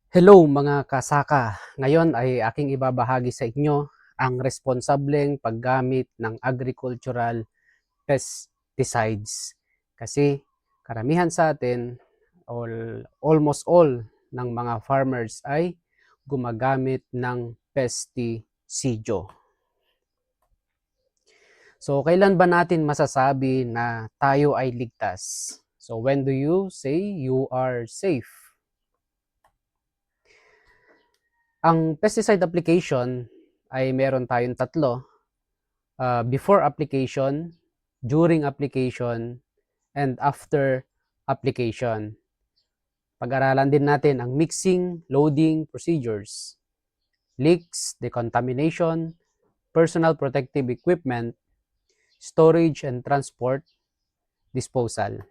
Hello mga kasaka! Ngayon ay aking ibabahagi sa inyo ang responsableng paggamit ng agricultural pesticides. Kasi karamihan sa atin, almost all ng mga farmers ay gumagamit ng pestisidyo. So kailan ba natin masasabi na tayo ay ligtas? So when do you say you are safe? Ang pesticide application ay meron tayong tatlo. Before application, during application, and after application. Pag-aralan din natin ang mixing, loading procedures, leaks, decontamination, personal protective equipment, storage and transport, disposal.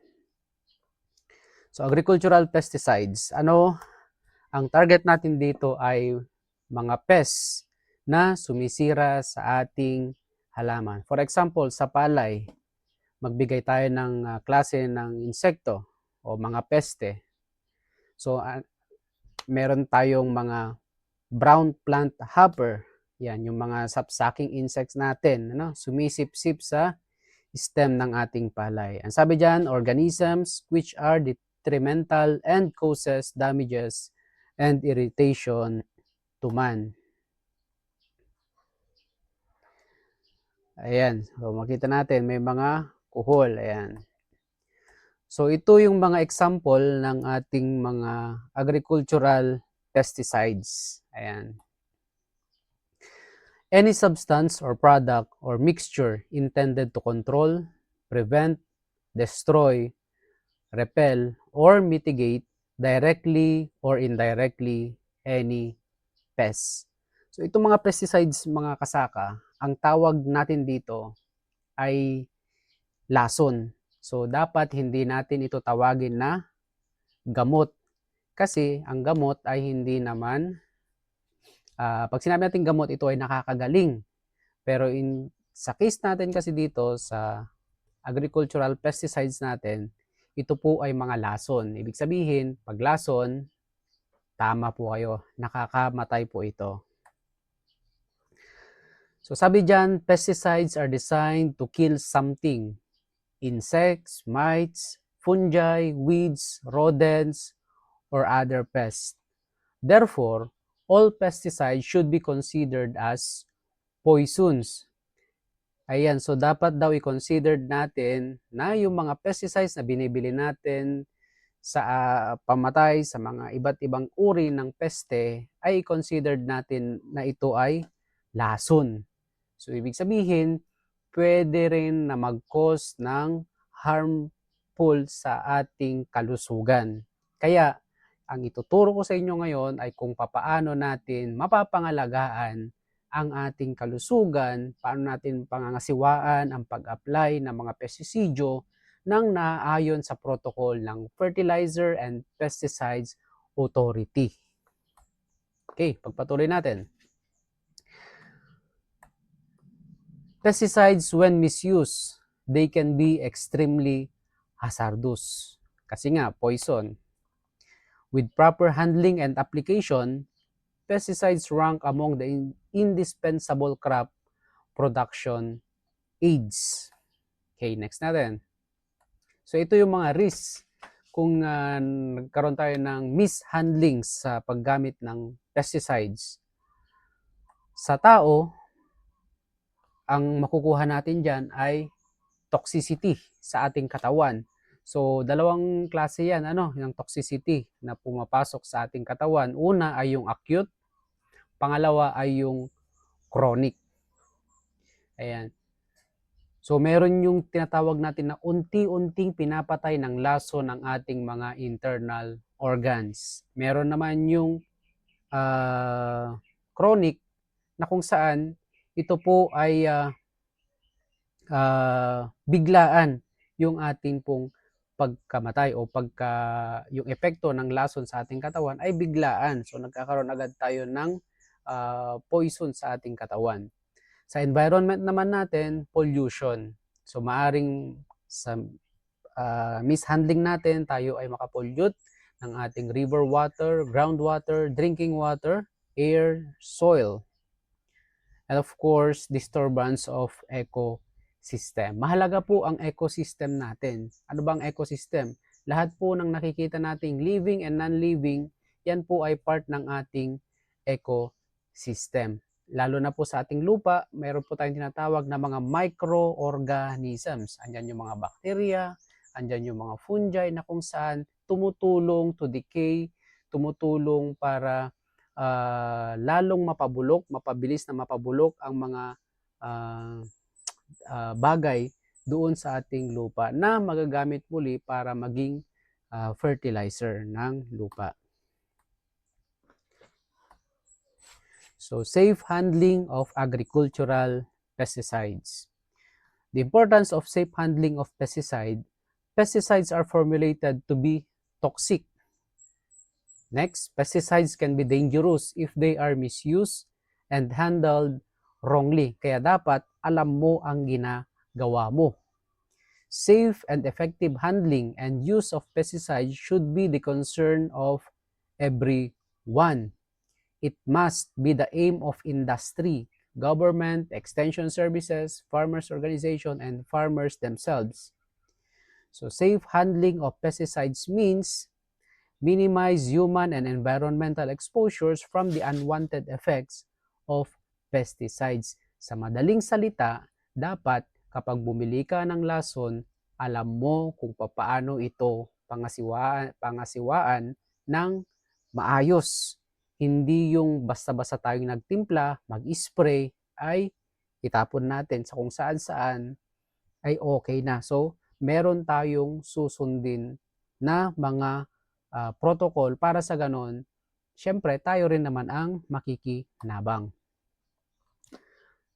So agricultural pesticides, ang target natin dito ay mga pests na sumisira sa ating halaman. For example, sa palay, magbigay tayo ng klase ng insekto o mga peste. So, meron tayong mga brown plant hopper. Yan, yung mga sapsucking insects natin, sumisip-sip sa stem ng ating palay. Ang sabi dyan, organisms which are detrimental and causes damages and irritation to man. Ayan, so makita natin may mga kuhol, ayan. So ito yung mga example ng ating mga agricultural pesticides. Ayan. Any substance or product or mixture intended to control, prevent, destroy, repel, or mitigate directly or indirectly any pest. So itong mga pesticides mga kasaka, ang tawag natin dito ay lason. So dapat hindi natin ito tawagin na gamot kasi ang gamot ay hindi naman pag sinabi natin gamot, ito ay nakakagaling. Pero sa case natin kasi dito sa agricultural pesticides natin, ito po ay mga lason. Ibig sabihin, pag lason, tama po kayo, nakakamatay po ito. So sabi dyan, pesticides are designed to kill something. Insects, mites, fungi, weeds, rodents, or other pests. Therefore, all pesticides should be considered as poisons. Ayan, so dapat daw i-consider natin na yung mga pesticides na binibili natin sa pamatay sa mga iba't ibang uri ng peste ay considered natin na ito ay lason. So ibig sabihin, pwede rin na mag-cause ng harmful sa ating kalusugan. Kaya ang ituturo ko sa inyo ngayon ay kung papaano natin mapapangalagaan ang ating kalusugan, paano natin pangangasiwaan ang pag-apply ng mga pestisidyo nang naaayon sa protocol ng Fertilizer and Pesticides Authority. Okay, pagpatuloy natin. Pesticides when misused, they can be extremely hazardous. Kasi nga, poison. With proper handling and application, pesticides rank among the indispensable crop production aids. Okay, next natin. So ito yung mga risks kung nagkaroon tayo ng mishandling sa paggamit ng pesticides. Sa tao, ang makukuha natin dyan ay toxicity sa ating katawan. So, dalawang klase yan, yung toxicity na pumapasok sa ating katawan. Una ay yung acute, pangalawa ay yung chronic. Ayan. So, meron yung tinatawag natin na unti-unting pinapatay ng lason ng ating mga internal organs. Meron naman yung chronic na kung saan ito po ay biglaan yung ating pong pagkamatay o yung epekto ng lason sa ating katawan ay biglaan. So nagkakaroon agad tayo ng poison sa ating katawan. Sa environment naman natin, pollution. So maaring sa mishandling natin, tayo ay makapollute ng ating river water, groundwater, drinking water, air, soil, and of course, disturbance of ecosystem. Mahalaga po ang ecosystem natin. Ano bang ecosystem? Lahat po ng nakikita nating living and non-living, yan po ay part ng ating ecosystem. Lalo na po sa ating lupa, mayroon po tayong tinatawag na mga microorganisms. Andyan yung mga bacteria, andyan yung mga fungi na kung saan tumutulong to decay, tumutulong para lalong mapabilis na mapabulok ang mga bagay doon sa ating lupa na magagamit muli para maging fertilizer ng lupa. So, safe handling of agricultural pesticides. The importance of safe handling of pesticides are formulated to be toxic. Next, pesticides can be dangerous if they are misused and handled wrongly. Kaya dapat alam mo ang ginagawa mo. Safe and effective handling and use of pesticides should be the concern of everyone. It must be the aim of industry, government, extension services, farmers' organization, and farmers themselves. So, safe handling of pesticides means minimize human and environmental exposures from the unwanted effects of pesticides. Sa madaling salita, dapat kapag bumili ka ng lason, alam mo kung paano ito pangasiwaan ng maayos. Hindi yung basta-basta tayong nagtimpla, mag-spray, ay itapon natin sa kung saan-saan ay okay na. So, meron tayong susundin na mga protocol para sa ganon, syempre tayo rin naman ang makikinabang.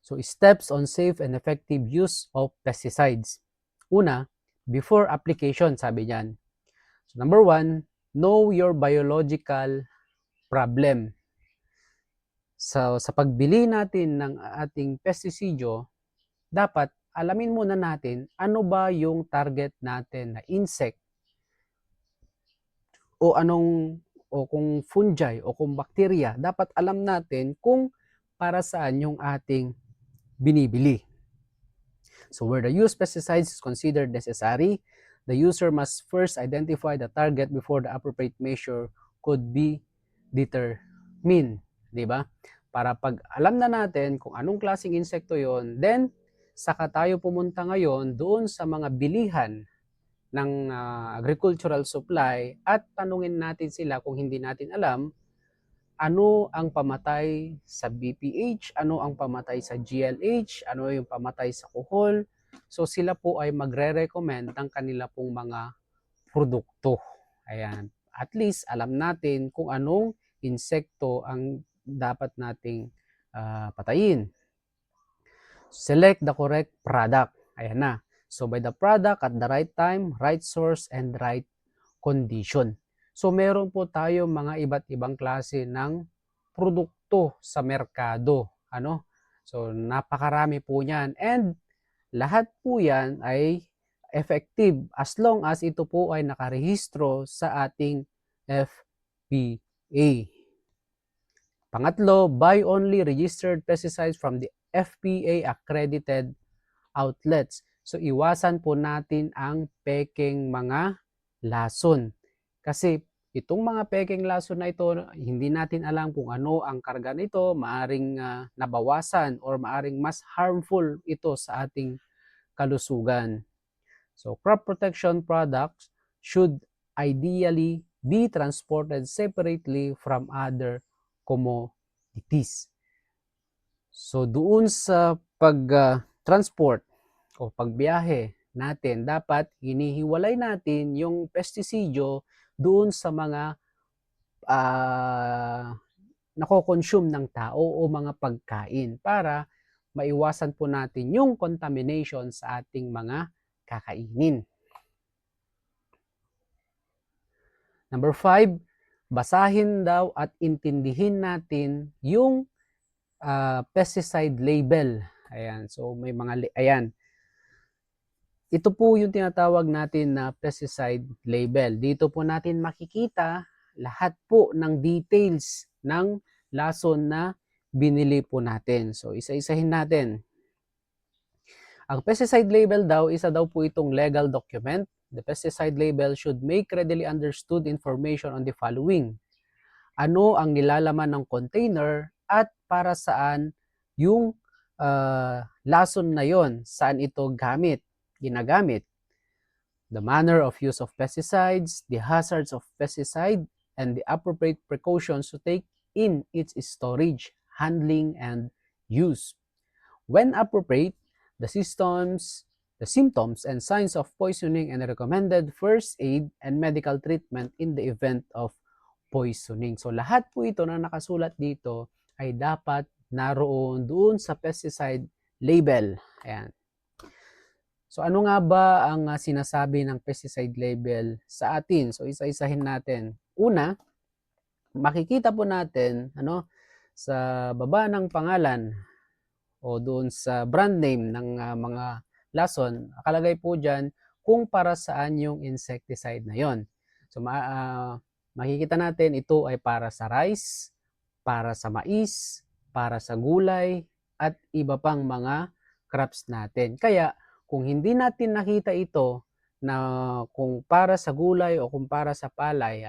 So, steps on safe and effective use of pesticides. Una, before application, sabi niyan. So, number 1, know your biological problem. So, sa pagbili natin ng ating pestisidyo, dapat alamin muna natin ano ba yung target natin na insect o kung fungi o kung bacteria, dapat alam natin kung para saan yung ating binibili. So where the use pesticides is considered necessary, the user must first identify the target before the appropriate measure could be determined, di ba? Para pag alam na natin kung anong klaseng insekto yon, then saka tayo pumunta ngayon doon sa mga bilihan ng agricultural supply at tanungin natin sila kung hindi natin alam ano ang pamatay sa BPH, ano ang pamatay sa GLH, ano yung pamatay sa kuhol. So sila po ay magre-recommend ng kanila pong mga produkto. Ayan. At least alam natin kung anong insekto ang dapat nating patayin. Select the correct product. Ayan na. So by the product at the right time, right source, and right condition. So meron po tayo mga iba't ibang klase ng produkto sa merkado. Ano? So napakarami po niyan. And lahat po yan ay effective as long as ito po ay nakarehistro sa ating FPA. Pangatlo, buy only registered pesticides from the FPA accredited outlets. So iwasan po natin ang pekeng mga lason. Kasi itong mga pekeng lason na ito, hindi natin alam kung ano ang karga nito, maaring nabawasan or maaring mas harmful ito sa ating kalusugan. So crop protection products should ideally be transported separately from other commodities. So doon sa pag-transport o pagbiyahe natin, dapat hinihiwalay natin yung pestisidyo doon sa mga nako-consume ng tao o mga pagkain para maiwasan po natin yung contamination sa ating mga kakainin. Number 5, basahin daw at intindihin natin yung pesticide label. Ayan, so may mga, ayan. ito po yung tinatawag natin na pesticide label. Dito po natin makikita lahat po ng details ng lason na binili po natin. So, isa-isahin natin. Ang pesticide label daw, isa daw po itong legal document. The pesticide label should make readily understood information on the following. Ano ang nilalaman ng container at para saan yung lason na yon, saan ito ginagamit. The manner of use of pesticides, the hazards of pesticide, and the appropriate precautions to take in its storage, handling, and use. When appropriate, the symptoms and signs of poisoning and recommended first aid and medical treatment in the event of poisoning. So lahat po ito na nakasulat dito ay dapat naroon doon sa pesticide label. Ayan. So ano nga ba ang sinasabi ng pesticide label sa atin? So isa-isahin natin. Una, makikita po natin sa baba ng pangalan o doon sa brand name ng mga lason, nakalagay po diyan kung para saan yung insecticide na yon. So makikita natin ito ay para sa rice, para sa mais, para sa gulay at iba pang mga crops natin. Kaya kung hindi natin nakita ito na kung para sa gulay o kung para sa palay,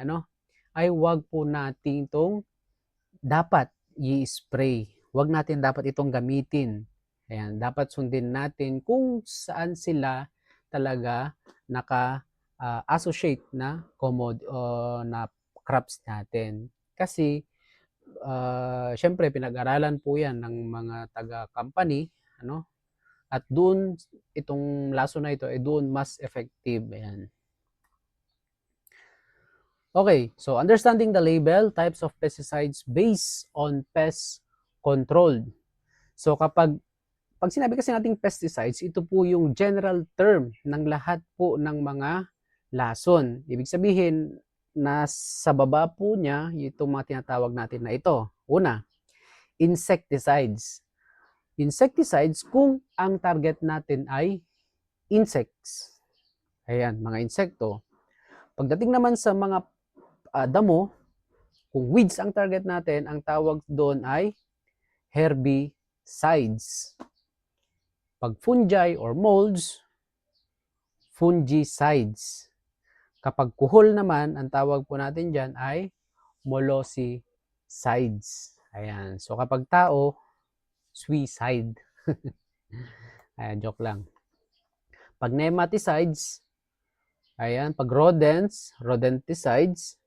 ay wag po natin itong dapat i-spray. Wag natin dapat itong gamitin. Ayan, dapat sundin natin kung saan sila talaga naka-associate na na crops natin. Kasi syempre pinag-aralan po 'yan ng mga taga-company, at doon itong lason na ito ay doon mas effective. Ayan. Okay, so understanding the label, types of pesticides based on pest control. So pag sinabi kasi nating pesticides, ito po yung general term ng lahat po ng mga lason. Ibig sabihin, nasa baba po niya itong mga tinatawag natin na ito. Una, insecticides. Insecticides kung ang target natin ay insects. Ayan, mga insekto. Pagdating naman sa mga damo, kung weeds ang target natin, ang tawag doon ay herbicides. Pag fungi or molds, fungicides. Kapag kuhol naman, ang tawag po natin dyan ay molluscicides. Ayan. So kapag tao, suicide. Ayan, joke lang. Pag nematicides, ayan, pag rodents, rodenticides.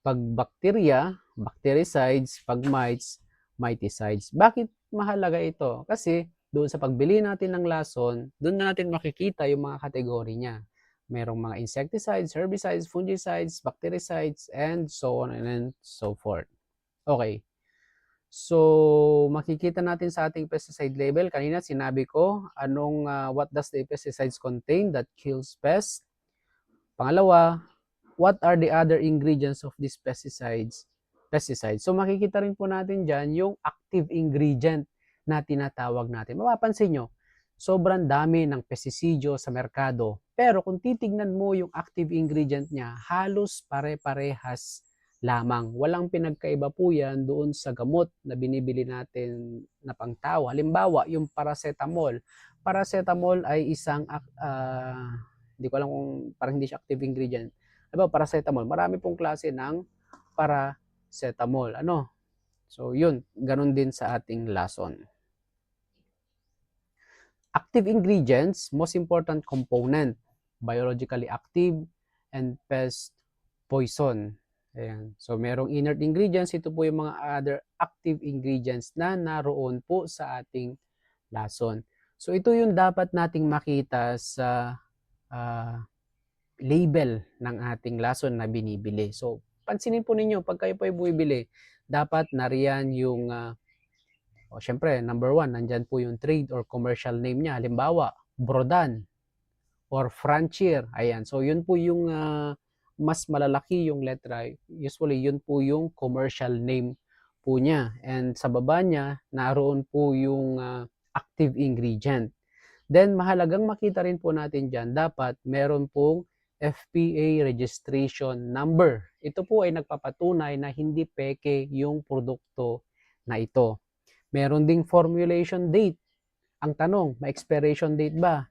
Pag bacteria, bactericides. Pag mites, miticides. Bakit mahalaga ito? Kasi doon sa pagbili natin ng lason, doon natin makikita yung mga kategory niya. Merong mga insecticides, herbicides, fungicides, bactericides, and so on and so forth. Okay. So, makikita natin sa ating pesticide label. Kanina sinabi ko, what does the pesticides contain that kills pests? Pangalawa, what are the other ingredients of these pesticides? So makikita rin po natin dyan yung active ingredient na tinatawag natin. Mapapansin nyo, sobrang dami ng pestisidyo sa merkado. Pero kung titignan mo yung active ingredient niya, halos pare-parehas lamang. Walang pinagkaiba po yan doon sa gamot na binibili natin na pangtao. Halimbawa, yung paracetamol. Paracetamol ay isang, hindi ko alam kung parang hindi siya active ingredient. Diba, paracetamol. Marami pong klase ng paracetamol. So, yun. Ganun din sa ating lason. Active ingredients, most important component, biologically active, and pest poison. Ayan. So, merong inert ingredients. Ito po yung mga other active ingredients na naroon po sa ating lason. So, ito yung dapat nating makita sa label ng ating lason na binibili. So, pansinin po ninyo, pag kayo po ay bumibili, dapat nariyan yung, syempre, number 1, nandyan po yung trade or commercial name niya. Halimbawa, Brodan or Franchier. Ayan. So, yun po yung mas malalaki yung letra. Usually, yun po yung commercial name po niya. And sa baba niya, naroon po yung active ingredient. Then mahalagang makita rin po natin dyan, dapat meron pong FPA registration number. Ito po ay nagpapatunay na hindi peke yung produkto na ito. Meron ding formulation date. Ang tanong, may expiration date ba?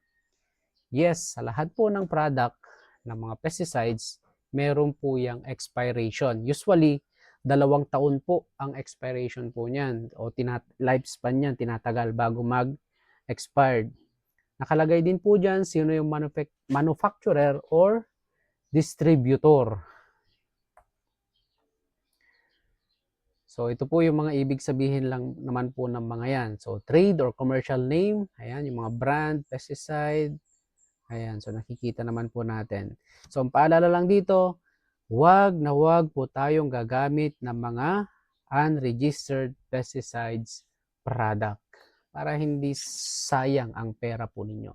Yes, sa lahat po ng product ng mga pesticides, meron po yung expiration. Usually, 2 taon po ang expiration po niyan o lifespan niyan, tinatagal bago mag-expired. Nakalagay din po dyan sino yung manufacturer or distributor. So, ito po yung mga ibig sabihin lang naman po ng mga yan. So, trade or commercial name, ayan, yung mga brand, pesticide, ayan, so nakikita naman po natin. So, ang paalala lang dito, wag po tayong gagamit ng mga unregistered pesticides product para hindi sayang ang pera po ninyo.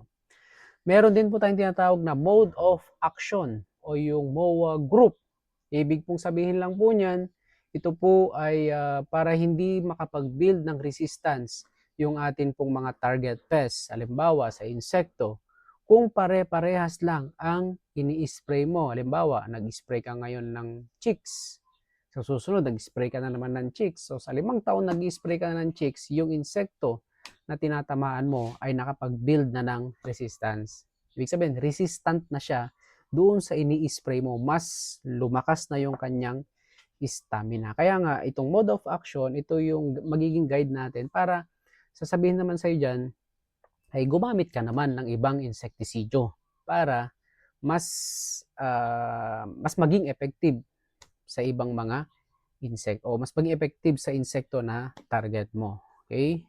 Meron din po tayong tinatawag na mode of action o yung MOA group. Ibig pong sabihin lang po niyan, ito po ay para hindi makapag-build ng resistance yung atin pong mga target pests. Halimbawa sa insekto, kung pare-parehas lang ang ini-spray mo. Halimbawa, nag-spray ka ngayon ng chicks. Sa susunod, nag-spray ka na naman ng chicks. So sa 5 taon nag-spray ka na ng chicks, yung insekto na tinatamaan mo ay nakapag-build na ng resistance. Ibig sabihin, resistant na siya doon sa ini-spray mo. Mas lumakas na yung kanyang stamina. Kaya nga, itong mode of action, ito yung magiging guide natin para sasabihin naman sa'yo dyan, ay gumamit ka naman ng ibang insektisidyo para mas maging effective sa ibang mga insect o mas maging effective sa insekto na target mo. Okay?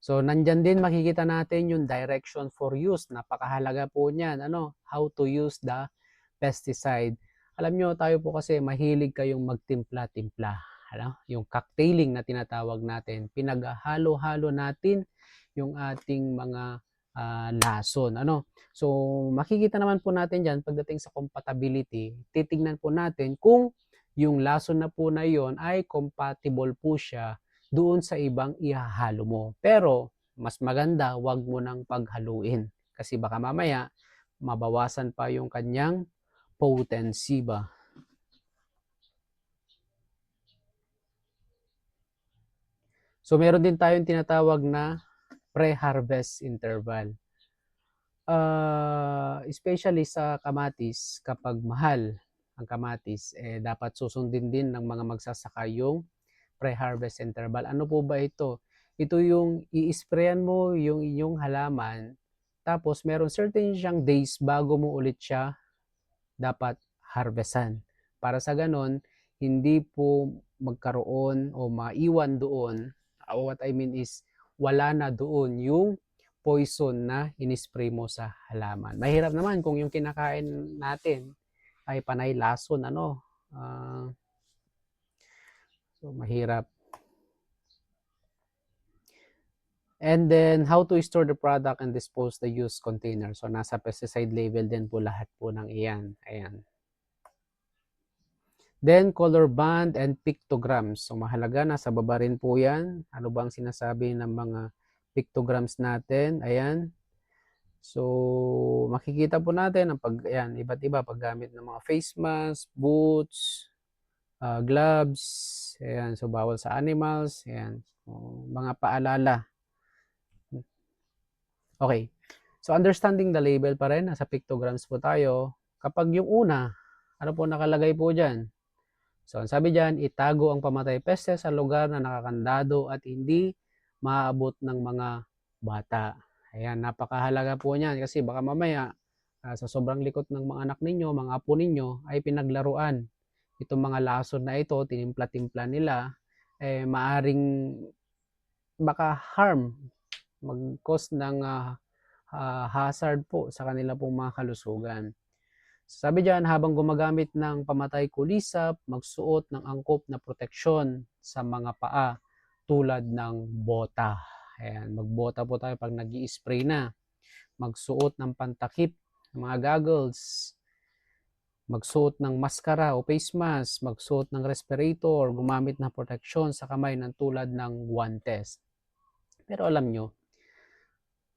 So, nandyan din makikita natin yung direction for use. Napakahalaga po niyan. How to use the pesticide. Alam nyo, tayo po kasi mahilig kayong magtimpla-timpla. Yung cocktailing na tinatawag natin. Pinaghalo-halo natin yung ating mga lason. So, makikita naman po natin dyan, pagdating sa compatibility, titignan po natin kung yung lason na po na yon ay compatible po siya doon sa ibang ihahalo mo. Pero, mas maganda, wag mo nang paghaluin. Kasi baka mamaya, mabawasan pa yung kanyang potency ba. So, meron din tayong tinatawag na pre-harvest interval. Especially sa kamatis, kapag mahal ang kamatis, dapat susundin din ng mga magsasaka yung pre-harvest interval. Ano po ba ito? Ito yung i-sprayan mo yung inyong halaman, tapos meron certain siyang days bago mo ulit siya dapat harvestan. Para sa ganon, hindi po magkaroon o maiwan doon, what I mean is, wala na doon yung poison na inispray mo sa halaman. Mahirap naman kung yung kinakain natin ay panay lason, so mahirap. And then, how to store the product and dispose the used container. So, nasa pesticide label din po lahat po ng iyan. Ayan. Then, color band and pictograms. So, mahalaga, nasa baba rin po yan. Ano bang sinasabi ng mga pictograms natin? Ayan. So, makikita po natin ang iba't iba paggamit ng mga face mask, boots, gloves. Ayan. So, bawal sa animals. Ayan. So, mga paalala. Okay. So, understanding the label pa rin. Nasa pictograms po tayo. Kapag yung una, ano po nakalagay po dyan? So, ang sabi dyan, itago ang pamatay peste sa lugar na nakakandado at hindi maaabot ng mga bata. Ayan, napakahalaga po niyan kasi baka mamaya sa sobrang likot ng mga anak ninyo, mga apo ninyo, ay pinaglaruan. Itong mga lason na ito, tinimpla-timpla nila, maaring baka harm, mag-cause ng hazard po sa kanila pong mga kalusugan. Sabi diyan, habang gumagamit ng pamatay kulisap, magsuot ng angkop na proteksyon sa mga paa tulad ng bota. Ayan, magbota po tayo pag nag-i-spray na. Magsuot ng pantakip, mga goggles. Magsuot ng maskara o face mask. Magsuot ng respirator, gumamit ng proteksyon sa kamay ng tulad ng guantes. Pero alam nyo,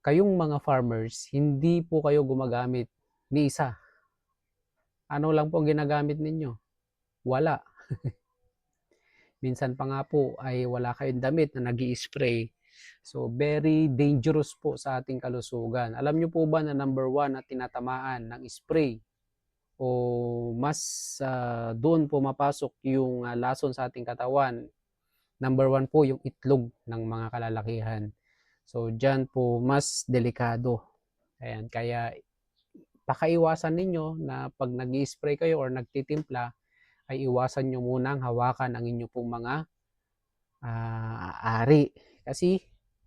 kayong mga farmers, hindi po kayo gumagamit ni isa. Ano lang po ang ginagamit ninyo? Wala. Minsan pa nga po ay wala kayong damit na nag-i-spray. So, very dangerous po sa ating kalusugan. Alam nyo po ba na number 1 na tinatamaan ng spray o mas doon po mapasok yung lason sa ating katawan. Number 1 po yung itlog ng mga kalalakihan. So, dyan po mas delikado. Ayan, kaya pakaiwasan ninyo na pag nag-i-spray kayo or nagtitimpla, ay iwasan nyo munang hawakan ang inyo pong mga ari. Kasi,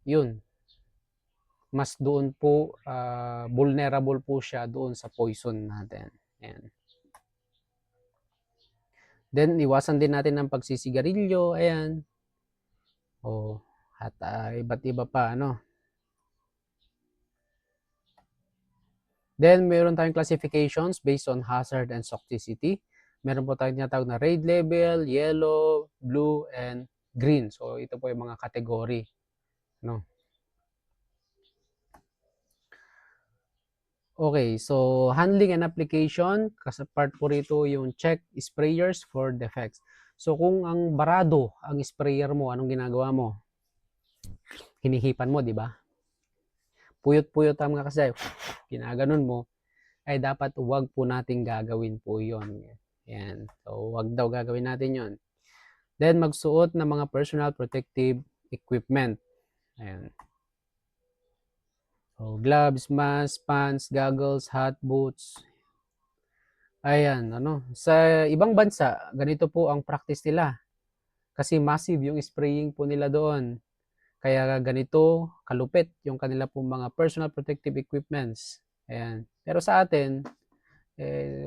yun, mas doon po vulnerable po siya doon sa poison natin. Ayan. Then, iwasan din natin ang pagsisigarilyo. Ayan. O, at iba't iba pa, ano. Then, meron tayong classifications based on hazard and toxicity. Meron po tayong tinatawag na red label, yellow, blue, and green. So, ito po yung mga category. No? Okay, so handling and application, kasi part po rito yung check sprayers for defects. So, kung ang barado ang sprayer mo, anong ginagawa mo? Hinihipan mo, di ba? Puyot-puyot ang mga kasi, ginaganon mo, ay dapat wag po nating gagawin po yon. Yan. So, wag daw gagawin natin yon. Then, magsuot ng mga personal protective equipment. Ayan. So, gloves, mask, pants, goggles, hat, boots. Ayan, ano. Sa ibang bansa, ganito po ang practice nila. Kasi massive yung spraying po nila doon. Kaya ganito kalupit yung kanila pong mga personal protective equipments. Ayan. Pero sa atin,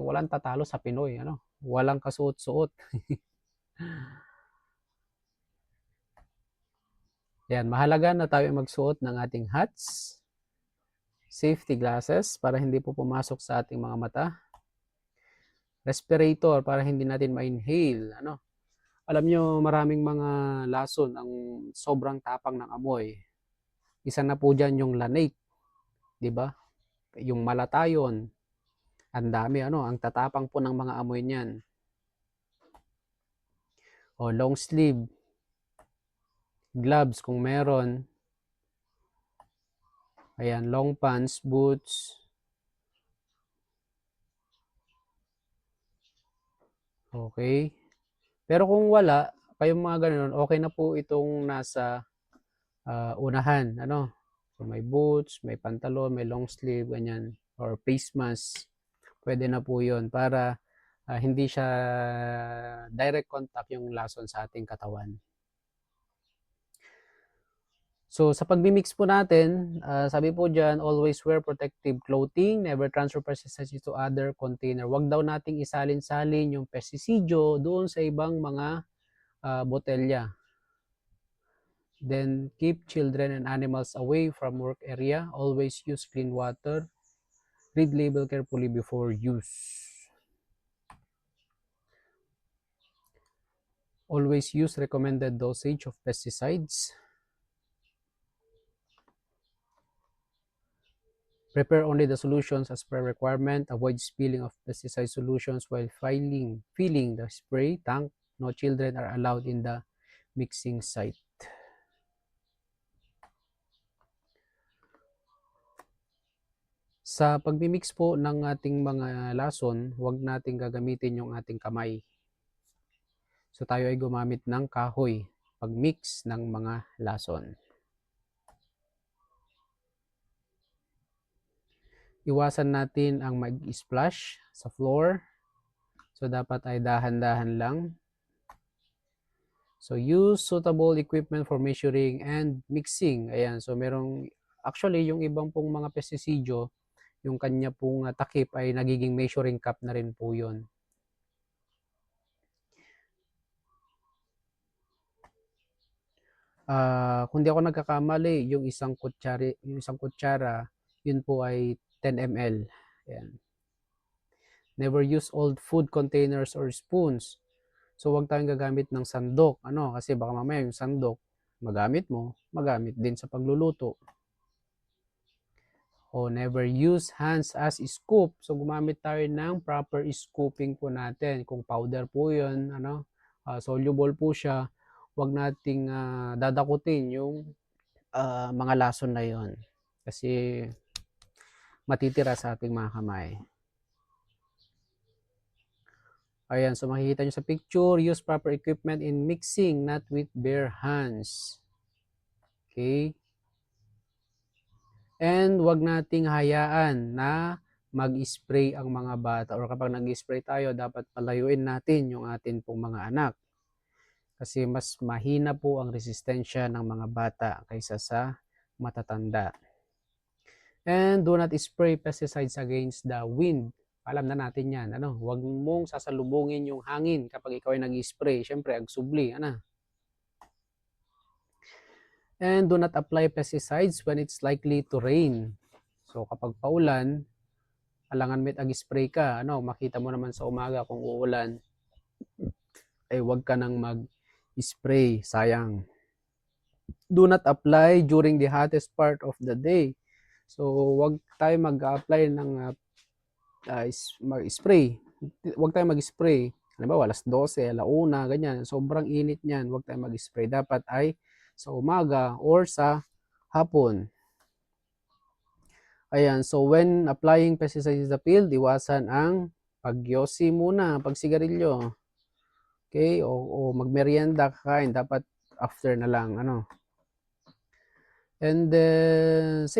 walang tatalo sa Pinoy. Ano? Walang kasuot-suot. Ayan, mahalaga na tayo magsuot ng ating hats, safety glasses para hindi po pumasok sa ating mga mata, respirator para hindi natin ma-inhale. Ano? Alam nyo, maraming mga lason ang sobrang tapang ng amoy. Isa na po dyan yung lanik, di ba? Yung malatayon, ang dami, ano, ang tatapang po ng mga amoy niyan. O long sleeve, gloves kung meron. Ayan, long pants, boots. Okay. Pero kung wala, kayong mga ganun, okay na po itong nasa unahan, ano? So may boots, may pantalon, may long sleeve, ganyan, or face mask. Pwede na po 'yon para hindi siya direct contact yung lason sa ating katawan. So sa pagmi-mix po natin, sabi po diyan, always wear protective clothing, never transfer pesticides to other container. Huwag daw nating isalin-salin yung pestisidyo doon sa ibang mga botelya. Then keep children and animals away from work area. Always use clean water. Read label carefully before use. Always use recommended dosage of pesticides. Prepare only the solutions as per requirement. Avoid spilling of pesticide solutions while filling the spray tank. No children are allowed in the mixing site. Sa pagmimix po ng ating mga lason, huwag nating gagamitin yung ating kamay. So tayo ay gumamit ng kahoy pag-mix ng mga lason. Iwasan natin ang mag-splash sa floor. So dapat ay dahan-dahan lang. So use suitable equipment for measuring and mixing. Ayan, so merong actually yung ibang pong mga pestisidyo, yung kanya pong takip ay nagiging measuring cup na rin po 'yon. Kung di ako nagkakamali, yung isang kutsara, yun po ay 10 ml. Ayan. Never use old food containers or spoons. So, huwag tayong gagamit ng sandok. Ano? Kasi baka mamaya yung sandok, magamit din sa pagluluto. O never use hands as scoop. So gumamit tayo ng proper scooping po natin. Kung powder po 'yun, soluble po siya, 'wag nating dadakutin yung mga lason na 'yon. Kasi matitira sa ating mga kamay. Ayan, so makikita nyo sa picture, use proper equipment in mixing, not with bare hands. Okay? And wag nating hayaan na mag-spray ang mga bata, or kapag nag-spray tayo, dapat palayuin natin yung atin pong mga anak. Kasi mas mahina po ang resistensya ng mga bata kaysa sa matatanda. And do not spray pesticides against the wind. Alam na natin yan. Huwag mong sasalubungin yung hangin kapag ikaw ay nag-spray. Siyempre, agsubli. And do not apply pesticides when it's likely to rain. So, kapag paulan, alangan mit ag-spray ka. Makita mo naman sa umaga kung uulan, ay huwag ka nang mag-spray. Sayang. Do not apply during the hottest part of the day. So, huwag tayo mag-apply ng mag-spray. Huwag tayo mag-spray. Halimbawa, alas 12, alauna, ganyan. Sobrang init niyan. Huwag tayo mag-spray. Dapat ay sa umaga or sa hapon. Ayan. So, when applying pesticides in the field, iwasan ang pagyosi muna, pagsigarilyo. Okay? O magmerienda, kakain. Dapat after na lang. And then,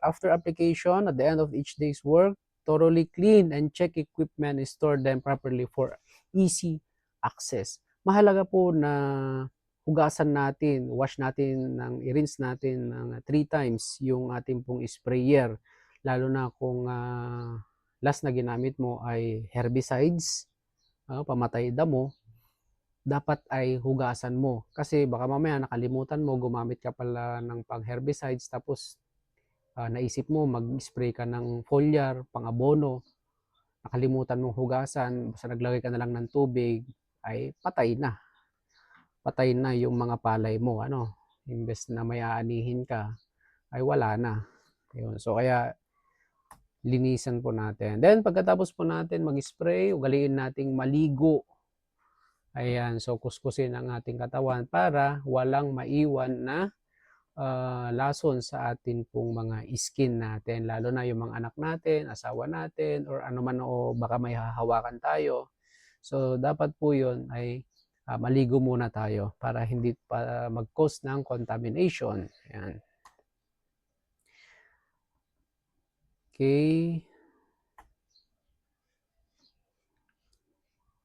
after application, at the end of each day's work, thoroughly clean and check equipment and store them properly for easy access. Mahalaga po na hugasan natin, wash natin, i-rinse natin ng 3 times yung ating pong sprayer. Lalo na kung last na ginamit mo ay herbicides, pamatay damo, dapat ay hugasan mo. Kasi baka mamaya nakalimutan mo, gumamit ka pala ng pang herbicides, tapos naisip mo mag-spray ka ng foliar, pang abono, nakalimutan mong hugasan, basta naglagay ka na lang ng tubig, ay patay na. Patay na yung mga palay mo. Imbes na may aanihin ka, ay wala na. Ayun. So kaya linisan po natin. Then pagkatapos po natin mag-spray, ugaliin nating maligo. Ayan, so kuskusin ang ating katawan para walang maiwan na lason sa atin pong mga skin natin, lalo na yung mga anak natin, asawa natin, or ano man, o baka may hahawakan tayo. So dapat po yun ay maligo muna tayo para hindi pa mag-cause ng contamination. Ayan. Okay.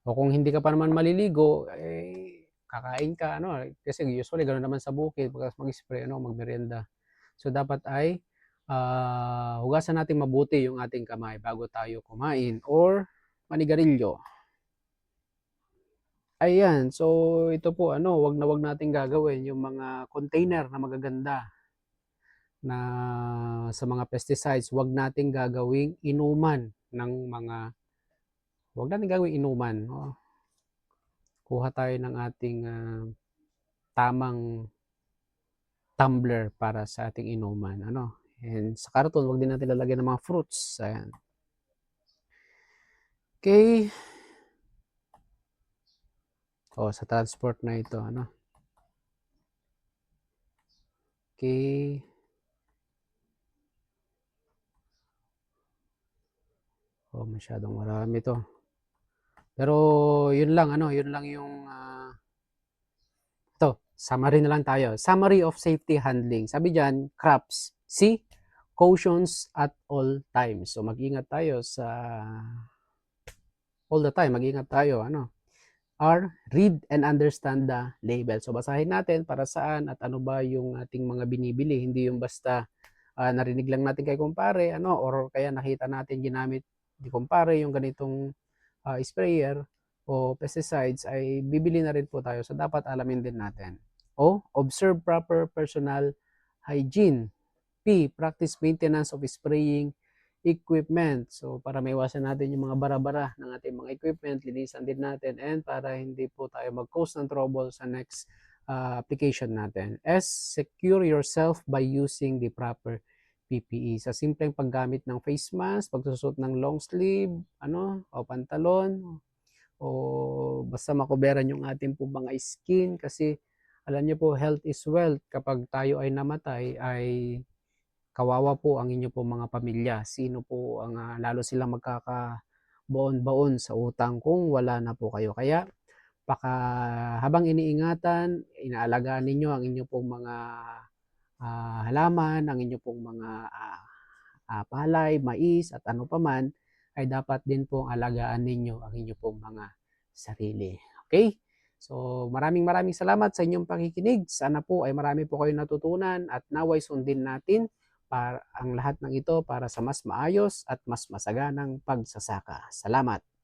O kung hindi ka pa naman maliligo, kakain ka, kasi usually ganoon naman sa bukid, pagkas mag-spray, magmerienda. So dapat ay hugasan natin mabuti yung ating kamay bago tayo kumain or manigarilyo. Ayan, so ito po, wag na wag nating gagawin yung mga container na magaganda na sa mga pesticides. Wag nating gagawing inuman ng mga, wag nating gagawing inuman. Kuha tayo ng ating tamang tumbler para sa ating inuman. And sa karton, wag din natin lalagyan ng mga fruits. Ayan. Okay. Sa transport na ito, Okay. Masyadong marami to. Pero yun lang, yun lang yung summary na lang tayo. Summary of safety handling. Sabi diyan, CRAPS. C, cautions at all times. So mag-ingat tayo sa all the time, mag-ingat tayo, R, read and understand the label. So basahin natin para saan at ano ba yung ating mga binibili, hindi yung basta narinig lang natin kay kumpare, or kaya nakita natin ginamit ni kumpare yung ganitong sprayer o pesticides, ay bibili na rin po tayo. So dapat alamin din natin. O, observe proper personal hygiene. P, practice maintenance of spraying equipment. So para maiwasan natin yung mga bara-bara ng ating mga equipment, linisan din natin, and para hindi po tayo mag-cause ng trouble sa next application natin. S, secure yourself by using the proper PPE. Sa simpleng paggamit ng face mask, pagsusuot ng long sleeve, o pantalon, o basta makoberan yung ating po mga skin kasi alam niyo po, health is wealth. Kapag tayo ay namatay, ay kawawa po ang inyo po mga pamilya. Sino po ang lalo silang magkakabaon-baon sa utang kung wala na po kayo. Kaya baka habang iniingatan, inaalagaan ninyo ang inyo pong mga halaman, ang inyo pong mga palay, mais at ano paman, ay dapat din pong alagaan ninyo ang inyo pong mga sarili. Okay? So maraming maraming salamat sa inyong pakikinig. Sana po ay marami po kayong natutunan at naway sundin natin para ang lahat ng ito para sa mas maayos at mas masaganang pagsasaka. Salamat.